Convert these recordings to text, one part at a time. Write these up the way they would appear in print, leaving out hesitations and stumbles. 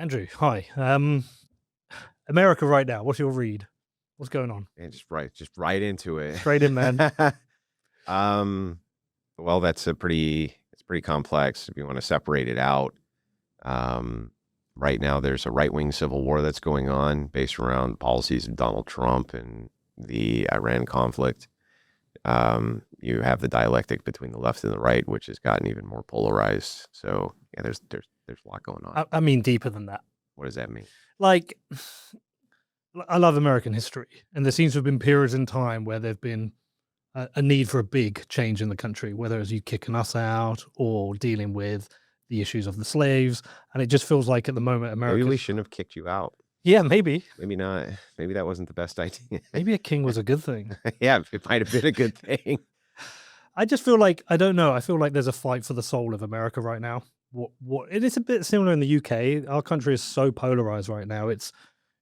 Andrew, hi. America right now. What's your read? What's going on? And just right into it. Straight in, man. um, well, it's pretty complex if you want to separate it out. Um, right now, there's a right-wing civil war that's going on based around policies of Donald Trump and the Iran conflict. You have the dialectic between the left and the right, which has gotten even more polarized. So yeah, there's a lot going on. I mean, deeper than that. What does that mean? Like, I love American history, and there seems to have been periods in time where there've been a need for a big change in the country, whether it's you kicking us out or dealing with the issues of the slaves. And it just feels like at the moment, Maybe we America. shouldn't have kicked you out. Yeah, maybe. Maybe not. Maybe that wasn't the best idea. Maybe a king was a good thing. Yeah, it might have been a good thing. I just feel like I don't know. I feel like there's a fight for the soul of America right now. What it is a bit similar in the UK. Our country is so polarized right now. It's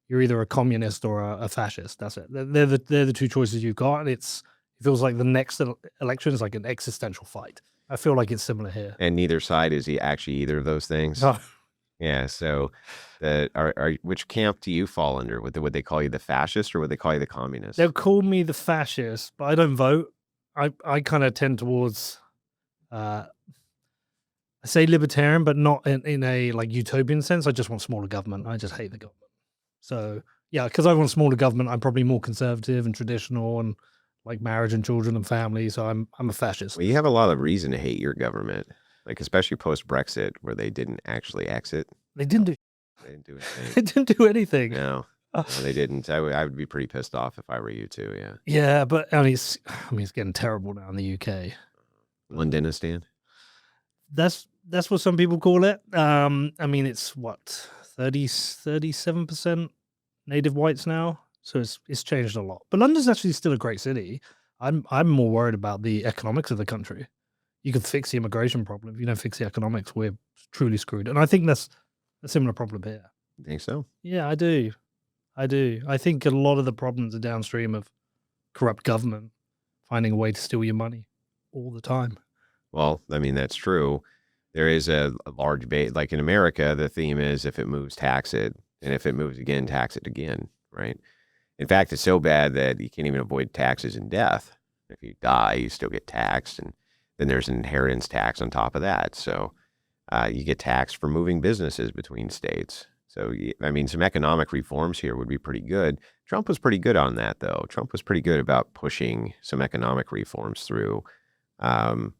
you're either a communist or a fascist. That's it. They're the two choices you've got. And it feels like the next election is like an existential fight. I feel like it's similar here. And neither side is actually either of those things. No. Yeah. So, which camp do you fall under? Would they call you the fascist or would they call you the communist? They'll call me the fascist, but I don't vote. I kind of tend towards I say libertarian, but not in a like utopian sense. I just want smaller government. I just hate the government. So yeah, because I want smaller government, I'm probably more conservative and traditional and like marriage and children and family. So I'm a fascist. Well, you have a lot of reason to hate your government, like especially post Brexit, where they didn't actually exit. They didn't do They didn't do anything. they didn't do anything. No, they didn't. I would be pretty pissed off if I were you too. Yeah. Yeah, but I mean it's getting terrible now in the UK. Londonistan. That's what some people call it. I mean it's what 37% native whites now. So it's changed a lot. But London's actually still a great city. I'm more worried about the economics of the country. You can fix the immigration problem. If you don't fix the economics, we're truly screwed. And I think that's a similar problem here. You think so? Yeah, I do. I think a lot of the problems are downstream of corrupt government finding a way to steal your money all the time. Well, I mean, that's true. There is a large base, like in America, the theme is if it moves, tax it. And if it moves again, tax it again, right? In fact, it's so bad that you can't even avoid taxes in death. If you die, you still get taxed. And then there's an inheritance tax on top of that. So you get taxed for moving businesses between states. So, I mean, some economic reforms here would be pretty good. Trump was pretty good on that, though. Trump was pretty good about pushing some economic reforms through,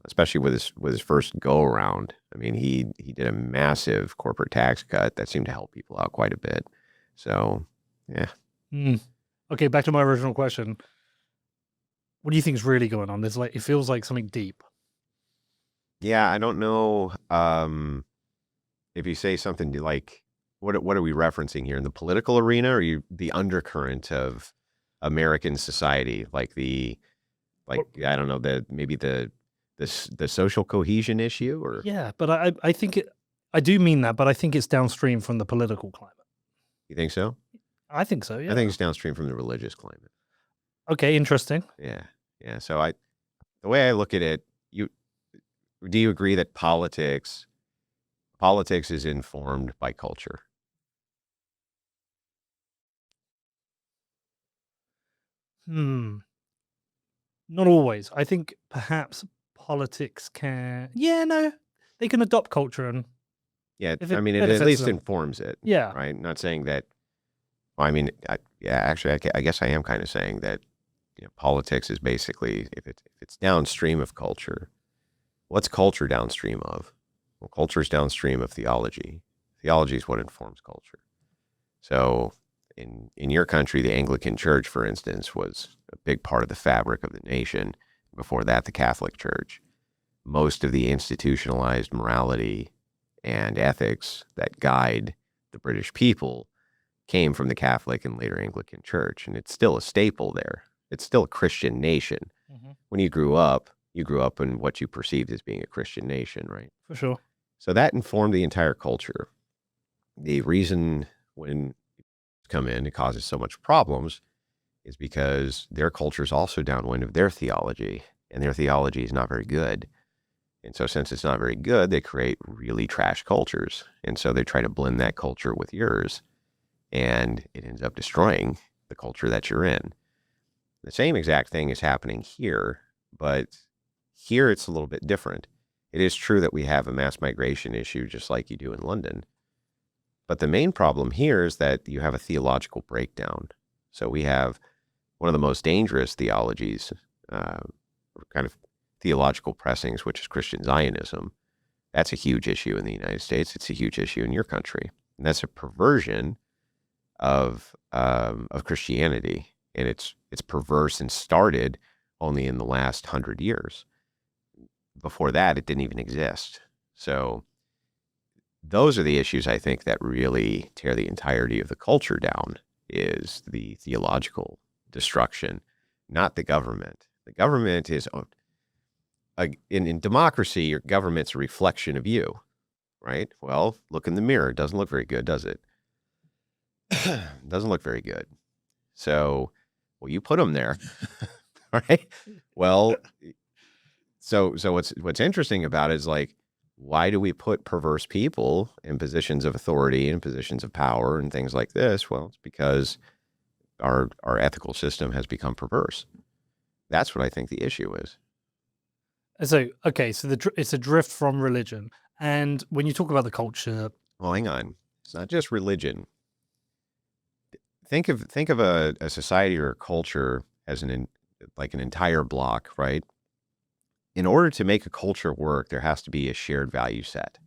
especially with his first go around. I mean, he did a massive corporate tax cut that seemed to help people out quite a bit. So, yeah. Okay, back to my original question. What do you think is really going on? It feels like something deep. Yeah, I don't know if you say something like, what are we referencing here in the political arena, or the undercurrent of American society, I don't know, maybe the social cohesion issue, or yeah, but I think I do mean that, but I think it's downstream from the political climate. You think so? I think so. Yeah, I think it's downstream from the religious climate. Okay, interesting. Yeah. So the way I look at it, do you agree that politics is informed by culture? Not always. I think perhaps politics can. Yeah, no, they can adopt culture and. Yeah, I mean, it at least informs it. Yeah. Right. Not saying that. Well, I mean, actually, I guess I am kind of saying that. Politics is basically if it's downstream of culture. What's culture downstream of? Well, culture is downstream of theology. Theology is what informs culture. So in your country, the Anglican Church, for instance, was a big part of the fabric of the nation. Before that, the Catholic Church. Most of the institutionalized morality and ethics that guide the British people came from the Catholic and later Anglican Church. And it's still a staple there. It's still a Christian nation. Mm-hmm. When you grew up in what you perceived as being a Christian nation, right? For sure. So that informed the entire culture. The reason when come in, it causes so much problems is because their culture is also downwind of their theology, and their theology is not very good. And so since it's not very good, they create really trash cultures. And so they try to blend that culture with yours, and it ends up destroying the culture that you're in. The same exact thing is happening here, but here it's a little bit different. It is true that we have a mass migration issue just like you do in London. But the main problem here is that you have a theological breakdown. So we have one of the most dangerous theologies, kind of theological pressings, which is Christian Zionism. That's a huge issue in the United States. It's a huge issue in your country. And that's a perversion of Christianity. And it's perverse and started only in the last 100 years. Before that, it didn't even exist. So those are the issues, I think, that really tear the entirety of the culture down, is the theological destruction, not the government. The government is, in democracy, your government's a reflection of you, right? Well, look in the mirror. It doesn't look very good, does it? Doesn't look very good. So, well, you put them there, right? Well, so what's interesting about it is, like, why do we put perverse people in positions of authority and positions of power and things like this? Well, it's because our ethical system has become perverse. That's what I think the issue is. So, okay, so it's a drift from religion. And when you talk about the culture, Well, hang on. It's not just religion. Think of a society or a culture as like an entire block, right? In order to make a culture work, there has to be a shared value set,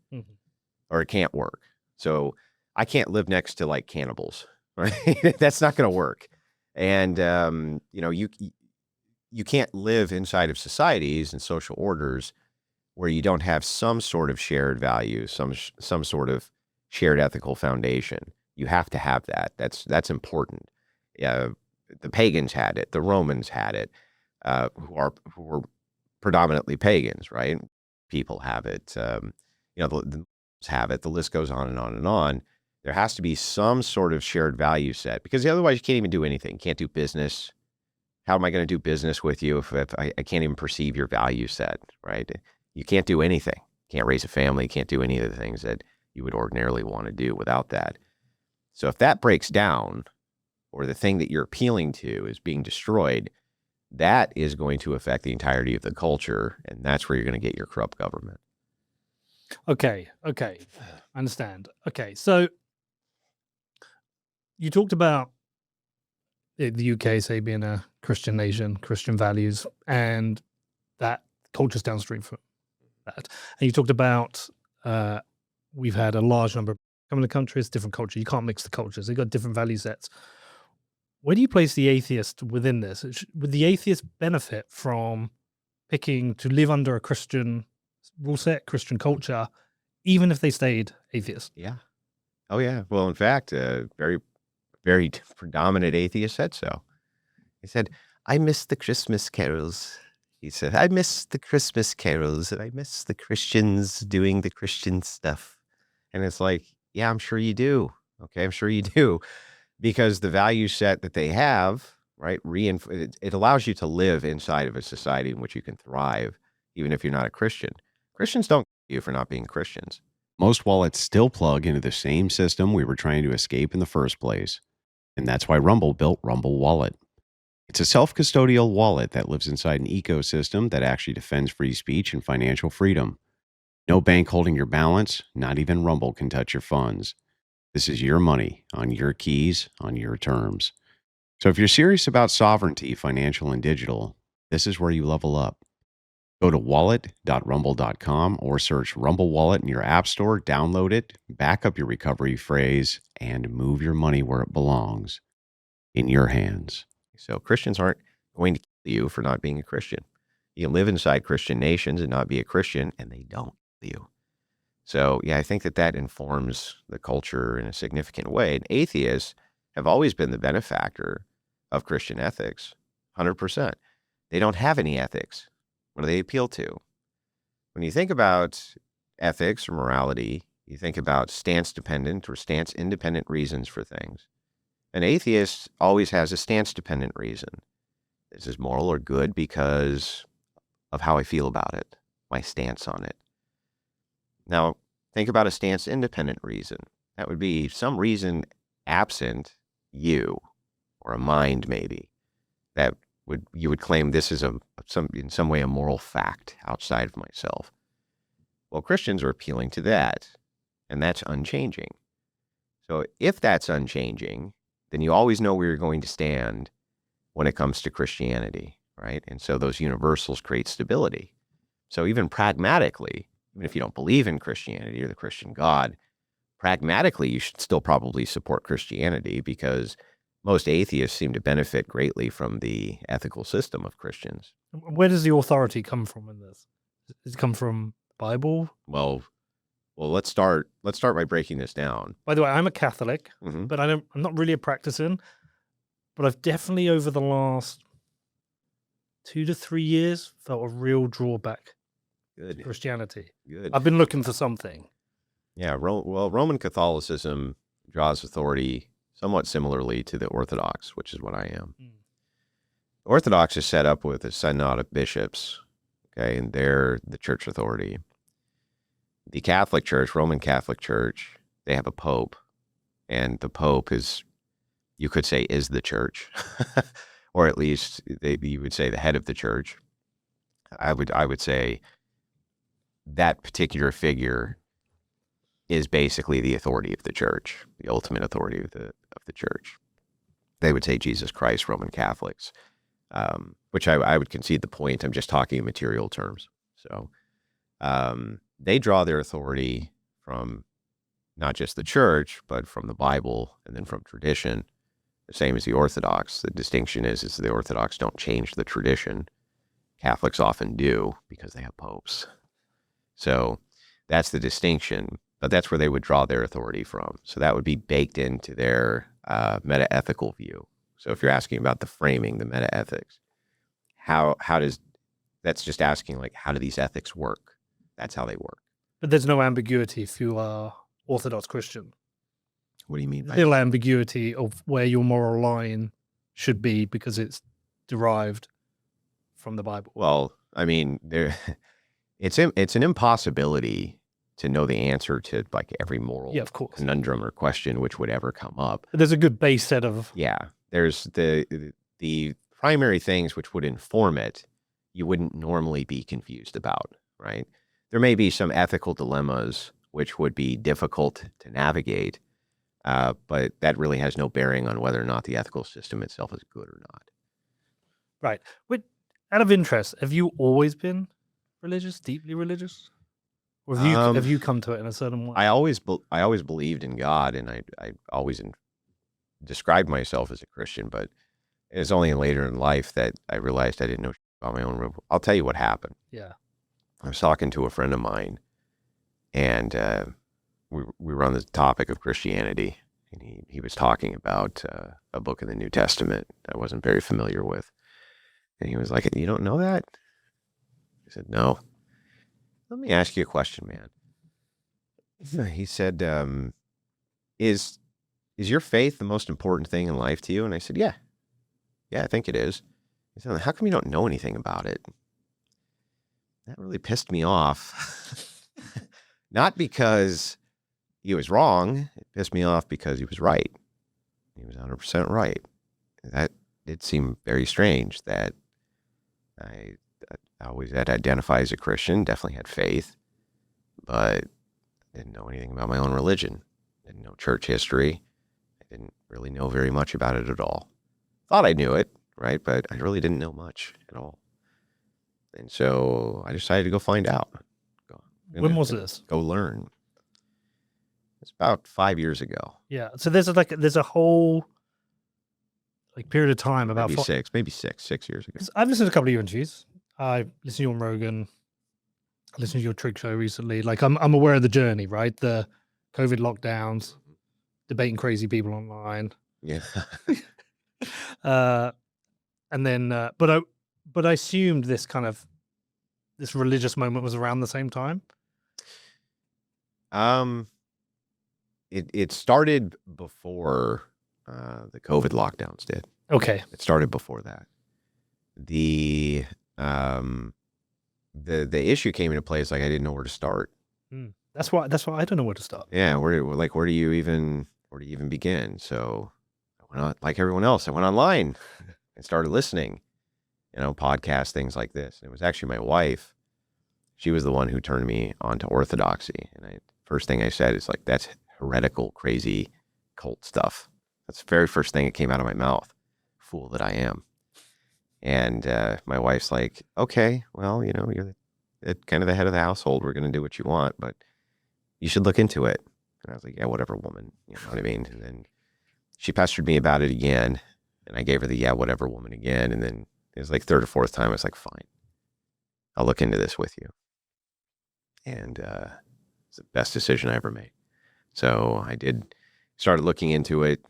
or it can't work. So I can't live next to, like, cannibals, right? That's not going to work. And you can't live inside of societies and social orders where you don't have some sort of shared value, some sort of shared ethical foundation. You have to have that. That's important. The pagans had it. The Romans had it, who were predominantly pagans, right? People have it. The Muslims have it. The list goes on and on and on. There has to be some sort of shared value set, because otherwise you can't even do anything. You can't do business. How am I going to do business with you if I can't even perceive your value set, right? You can't do anything. Can't raise a family. Can't do any of the things that you would ordinarily want to do without that. So if that breaks down, or the thing that you're appealing to is being destroyed, that is going to affect the entirety of the culture, and that's where you're going to get your corrupt government. Okay, I understand. Okay, so you talked about the UK, say, being a Christian nation, Christian values, and that culture's downstream from that. And you talked about we've had a large number of coming to countries, different culture. You can't mix the cultures. They've got different value sets. Where do you place the atheist within this? Would the atheist benefit from picking to live under a Christian rule set, Christian culture, even if they stayed atheist? Yeah. Oh, yeah. Well, in fact, very, very predominant atheist said so. He said, I miss the Christmas carols. He said, I miss the Christmas carols, and I miss the Christians doing the Christian stuff. And it's like, yeah, I'm sure you do. Okay, I'm sure you do. Because the value set that they have, right, it allows you to live inside of a society in which you can thrive, even if you're not a Christian. Christians don't get you for not being Christians. Most wallets still plug into the same system we were trying to escape in the first place. And that's why Rumble built Rumble Wallet. It's a self-custodial wallet that lives inside an ecosystem that actually defends free speech and financial freedom. No bank holding your balance, not even Rumble can touch your funds. This is your money, on your keys, on your terms. So if you're serious about sovereignty, financial and digital, this is where you level up. Go to wallet.rumble.com or search Rumble Wallet in your app store, download it, back up your recovery phrase, and move your money where it belongs, in your hands. So Christians aren't going to kill you for not being a Christian. You can live inside Christian nations and not be a Christian, and they don't kill you. So, yeah, I think that informs the culture in a significant way. And atheists have always been the benefactor of Christian ethics, 100%. They don't have any ethics. What do they appeal to? When you think about ethics or morality, you think about stance-dependent or stance-independent reasons for things. An atheist always has a stance-dependent reason. This is moral or good because of how I feel about it. my stance on it. Now, think about a stance independent reason. That would be some reason absent you, or a mind maybe, that you would claim this is in some way a moral fact outside of myself. Well, Christians are appealing to that, and that's unchanging. So if that's unchanging, then you always know where you're going to stand when it comes to Christianity, right? And so those universals create stability. So even pragmatically, even if you don't believe in Christianity or the Christian God, pragmatically, you should still probably support Christianity, because most atheists seem to benefit greatly from the ethical system of Christians. Where does the authority come from in this? Does it come from the Bible? Well, let's start by breaking this down. By the way, I'm a Catholic, Mhm. but I'm not really a practicing. But I've definitely over the last 2 to 3 years felt a real drawback to Good. Christianity. Good. I've been looking for something. Yeah. Roman Catholicism draws authority somewhat similarly to the Orthodox, which is what I am. Orthodox is set up with a synod of bishops, okay, and they're the church authority. The Catholic Church, Roman Catholic Church, they have a pope, and the pope is, you could say, is the church, or at least you would say the head of the church. I would say that particular figure is basically the authority of the church, the ultimate authority of the church. They would say Jesus Christ, Roman Catholics, which I would concede the point. I'm just talking in material terms. So they draw their authority from not just the church, but from the Bible and then from tradition, the same as the Orthodox. The distinction is the Orthodox don't change the tradition. Catholics often do, because they have popes. So that's the distinction, but that's where they would draw their authority from. So that would be baked into their meta-ethical view. So if you're asking about the framing, the meta-ethics, how does, that's just asking, like, how do these ethics work? That's how they work. But there's no ambiguity if you are Orthodox Christian. What do you mean by Little ambiguity of where your moral line should be, because it's derived from the Bible. Well, I mean, it's an impossibility to know the answer to, like, every moral Yeah, of course. conundrum or question which would ever come up. But there's a good base set of... Yeah, there's the primary things which would inform it, you wouldn't normally be confused about, right? There may be some ethical dilemmas which would be difficult to navigate, but that really has no bearing on whether or not the ethical system itself is good or not. Right. Out of interest, have you always been religious, deeply religious? Or have you come to it in a certain way? I always believed in God, and I always described myself as a Christian, but it was only later in life that I realized I didn't know about my own. I'll tell you what happened. Yeah. I was talking to a friend of mine, and we were on the topic of Christianity, and he was talking about a book in the New Testament I wasn't very familiar with. And he was like, "You don't know that?" I said, "No." "Let me ask you a question, man." He said, is your faith the most important thing in life to you? And I said, yeah, I think it is. He said, "How come you don't know anything about it?" That really pissed me off. Not because he was wrong. It pissed me off because he was right. He was 100% right. That did seem very strange that I always had identified as a Christian, definitely had faith, but didn't know anything about my own religion. Didn't know church history. I didn't really know very much about it at all. Thought I knew it, right? But I really didn't know much at all. And so I decided to go find out. When was this? Go learn. It's about 5 years ago. Yeah. So there's a whole period of time about maybe six years ago. I've listened to a couple of your interviews. I listened to you on Rogan. I listened to your Trig show recently. Like, I'm aware of the journey, right? The COVID lockdowns, debating crazy people online. Yeah. And then, but I assumed this religious moment was around the same time. It started before the COVID lockdowns did. Okay. It started before that. The the issue came into place. Like I didn't know where to start. That's why I don't know where to start. Yeah, where do you even begin? So I went on, like everyone else, I went online and started listening, podcasts, things like this. And it was actually my wife. She was the one who turned me on to orthodoxy. And first thing I said is like, that's heretical, crazy cult stuff. That's the very first thing that came out of my mouth. Fool that I am. And my wife's like, okay, well, you're kind of the head of the household. We're going to do what you want, but you should look into it. And I was like, yeah, whatever, woman. You know what I mean? And then she pestered me about it again. And I gave her the yeah, whatever, woman again. And then it was like third or fourth time. I was like, fine, I'll look into this with you. And it's the best decision I ever made. So I started looking into it,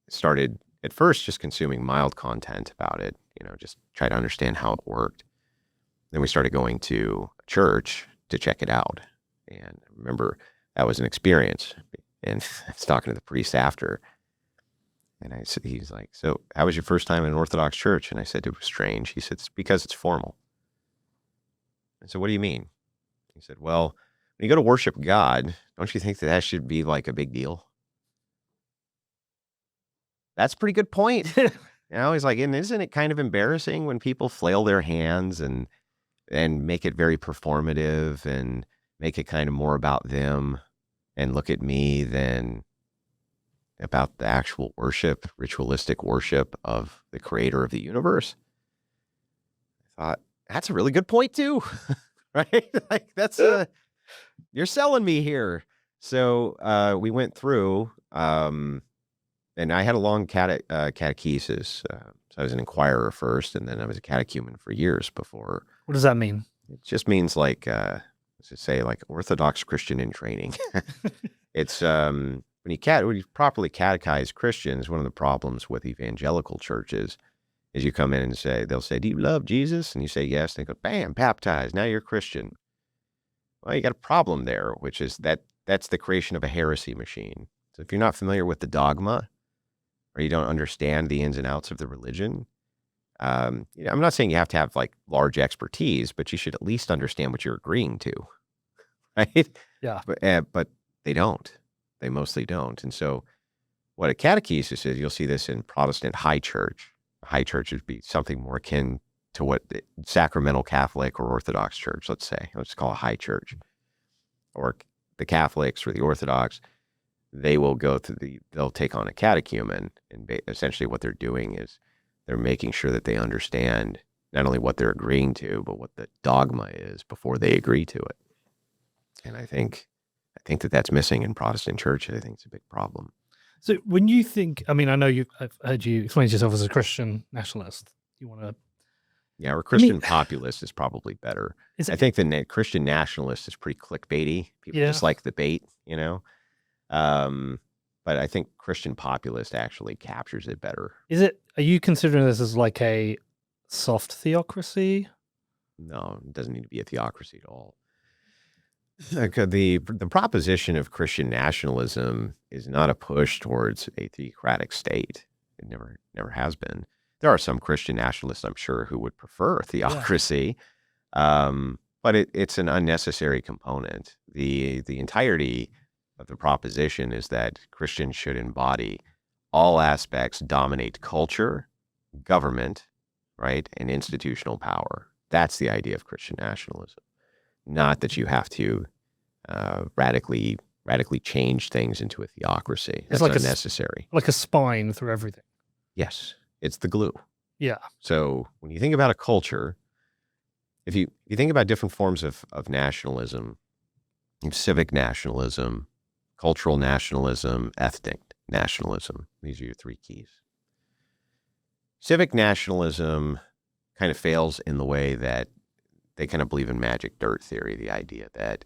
started at first just consuming mild content about it, just try to understand how it worked. Then we started going to a church to check it out. And I remember that was an experience. And I was talking to the priest after. And I said, he's like, so how was your first time in an Orthodox church? And I said, it was strange. He said, it's because it's formal. I said, what do you mean? He said, well, when you go to worship God, don't you think that should be like a big deal? That's a pretty good point. He's like, and isn't it kind of embarrassing when people flail their hands and make it very performative and make it kind of more about them and look at me than about the actual worship, ritualistic worship of the creator of the universe? I thought, that's a really good point too, right? Like you're selling me here. So we went through, and I had a long catechesis. So I was an inquirer first, and then I was a catechumen for years before. What does that mean? It just means like, let's just say like Orthodox Christian in training. It's when you properly catechize Christians, one of the problems with evangelical churches is you come in and they'll say, do you love Jesus? And you say yes. And they go, bam, baptized. Now you're a Christian. Well, you got a problem there, which is that's the creation of a heresy machine. So if you're not familiar with the dogma, or you don't understand the ins and outs of the religion, I'm not saying you have to have like large expertise, but you should at least understand what you're agreeing to, right? Yeah. But they don't. They mostly don't. And so what a catechesis is, you'll see this in Protestant high church. High church would be something more akin to what the sacramental Catholic or Orthodox church, let's say. Let's call a high church. Or the Catholics or the Orthodox, they will they'll take on a catechumen, and essentially what they're doing is they're making sure that they understand not only what they're agreeing to, but what the dogma is before they agree to it. And I think that that's missing in Protestant church. I think it's a big problem. So when you think, I know I've heard you explain yourself as a Christian nationalist. You want to... Yeah, or Christian populist is probably better. I think the Christian nationalist is pretty clickbaity. People just like the bait, But I think Christian populist actually captures it better. Are you considering this as like a soft theocracy? No, it doesn't need to be a theocracy at all. The proposition of Christian nationalism is not a push towards a theocratic state. It never has been. There are some Christian nationalists, I'm sure, who would prefer theocracy, but it's an unnecessary component. The entirety of the proposition is that Christians should embody all aspects, dominate culture, government, right, and institutional power. That's the idea of Christian nationalism. Not that you have to radically change things into a theocracy. That's like unnecessary. Like a spine through everything. Yes, it's the glue. Yeah. So when you think about a culture, if you think about different forms of nationalism, civic nationalism, cultural nationalism, ethnic nationalism, these are your three keys. Civic nationalism kind of fails in the way that they kind of believe in magic dirt theory, the idea that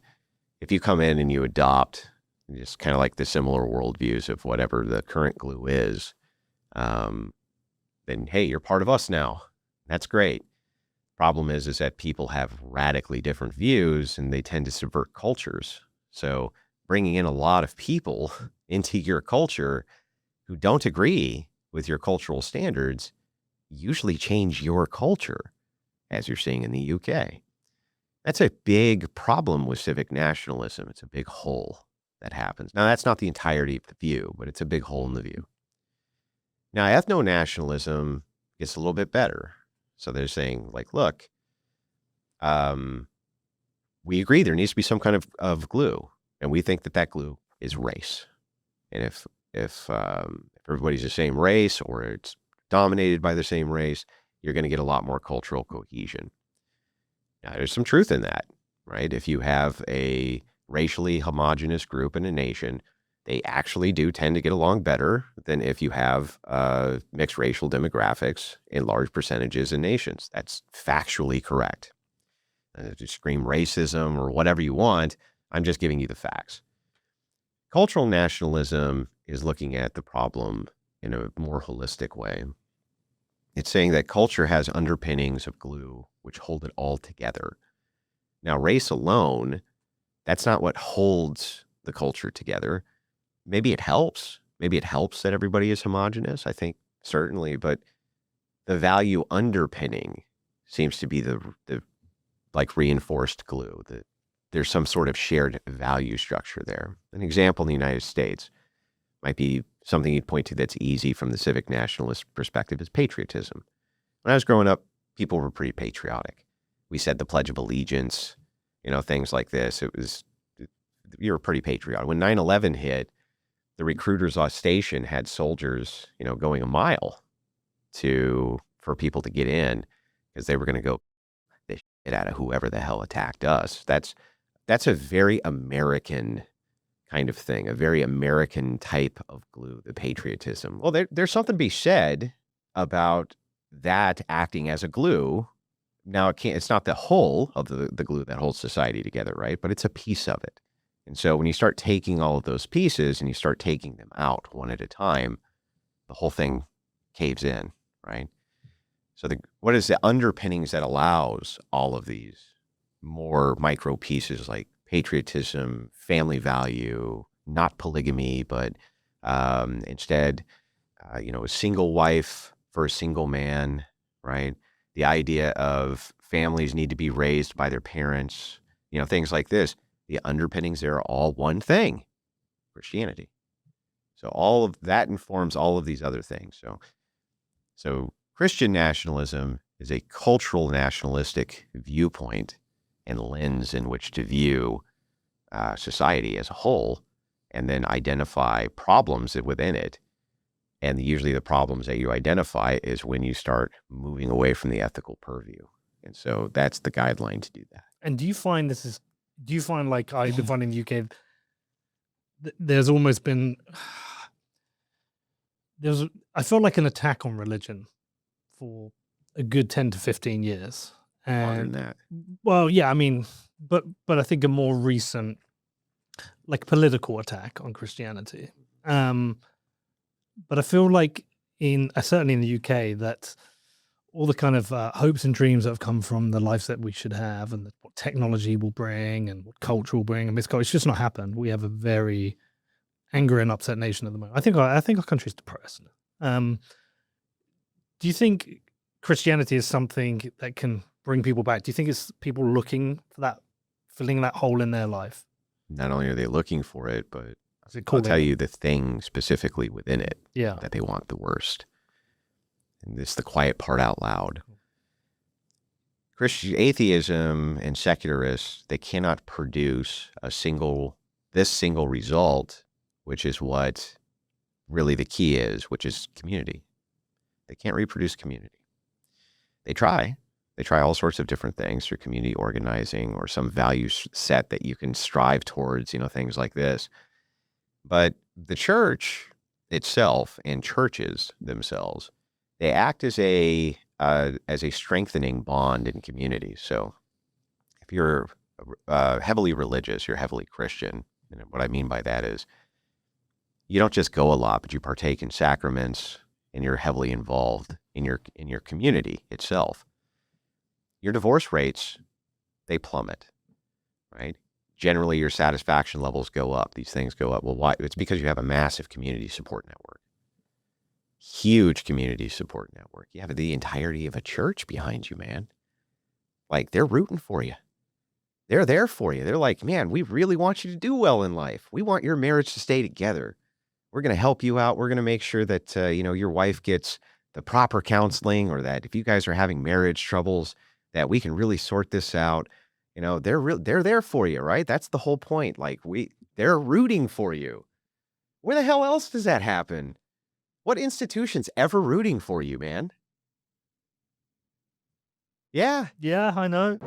if you come in and you adopt just kind of like the similar worldviews of whatever the current glue is, then, hey, you're part of us now. That's great. Problem is that people have radically different views and they tend to subvert cultures. So bringing in a lot of people into your culture who don't agree with your cultural standards usually change your culture, as you're seeing in the UK. That's a big problem with civic nationalism. It's a big hole that happens. Now, that's not the entirety of the view, but it's a big hole in the view. Now, ethno-nationalism gets a little bit better. So they're saying, like, look, we agree there needs to be some kind of glue, and we think that glue is race. And if everybody's the same race or it's dominated by the same race, you're going to get a lot more cultural cohesion. Now, there's some truth in that, right? If you have a racially homogenous group in a nation, they actually do tend to get along better than if you have mixed racial demographics in large percentages in nations. That's factually correct. To scream racism or whatever you want, I'm just giving you the facts. Cultural nationalism is looking at the problem in a more holistic way. It's saying that culture has underpinnings of glue which hold it all together. Now, race alone, that's not what holds the culture together. Maybe it helps. Maybe it helps that everybody is homogenous. I think certainly, but the value underpinning seems to be the like reinforced glue. That there's some sort of shared value structure there. An example in the United States might be something you'd point to that's easy from the civic nationalist perspective is patriotism. When I was growing up, people were pretty patriotic. We said the Pledge of Allegiance, things like this. You were pretty patriotic. When 9/11 hit, the recruiters off station had soldiers, going a mile for people to get in because they were going to go the shit out of whoever the hell attacked us. That's a very American kind of thing, a very American type of glue, the patriotism. Well, there's something to be said about that acting as a glue. Now, it's not the whole of the glue that holds society together, right? But it's a piece of it. And so when you start taking all of those pieces and you start taking them out one at a time, the whole thing caves in, right? So what is the underpinnings that allows all of these more micro pieces like patriotism, family value, not polygamy, but instead, a single wife for a single man, right? The idea of families need to be raised by their parents, things like this. The underpinnings there are all one thing, Christianity. So all of that informs all of these other things. So Christian nationalism is a cultural nationalistic viewpoint and lens in which to view society as a whole and then identify problems within it. And usually the problems that you identify is when you start moving away from the ethical purview. And so that's the guideline to do that. And do you find like I've been finding in the UK, there's almost been, I feel like an attack on religion for a good 10 to 15 years. Longer than that. Well, yeah, I mean, but I think a more recent, like political attack on Christianity. But I feel like certainly in the UK that all the kind of hopes and dreams that have come from the lives that we should have and what technology will bring and what culture will bring and this, it's just not happened. We have a very angry and upset nation at the moment. I think our country's depressed. Do you think Christianity is something that can bring people back? Do you think it's people looking for that, filling that hole in their life? Not only are they looking for it, but I'll tell you the thing specifically within it that they want the worst. And this is the quiet part out loud. Christian atheism and secularists, they cannot produce this single result, which is what really the key is, which is community. They can't reproduce community. They try all sorts of different things through community organizing or some value set that you can strive towards, things like this. But the church itself and churches themselves, they act as a strengthening bond in communities. So if you're heavily religious, you're heavily Christian. And what I mean by that is you don't just go a lot, but you partake in sacraments and you're heavily involved in your community itself. Your divorce rates, they plummet, right? Generally, your satisfaction levels go up. These things go up. Well, why? It's because you have a massive community support network. Huge community support network. You have the entirety of a church behind you, man. Like, they're rooting for you. They're there for you. They're like, man, we really want you to do well in life. We want your marriage to stay together. We're going to help you out. We're going to make sure that, your wife gets the proper counseling, or that if you guys are having marriage troubles, that we can really sort this out. They're there for you, right? That's the whole point. Like they're rooting for you. Where the hell else does that happen? What institution's ever rooting for you, man? Yeah. Yeah, I know.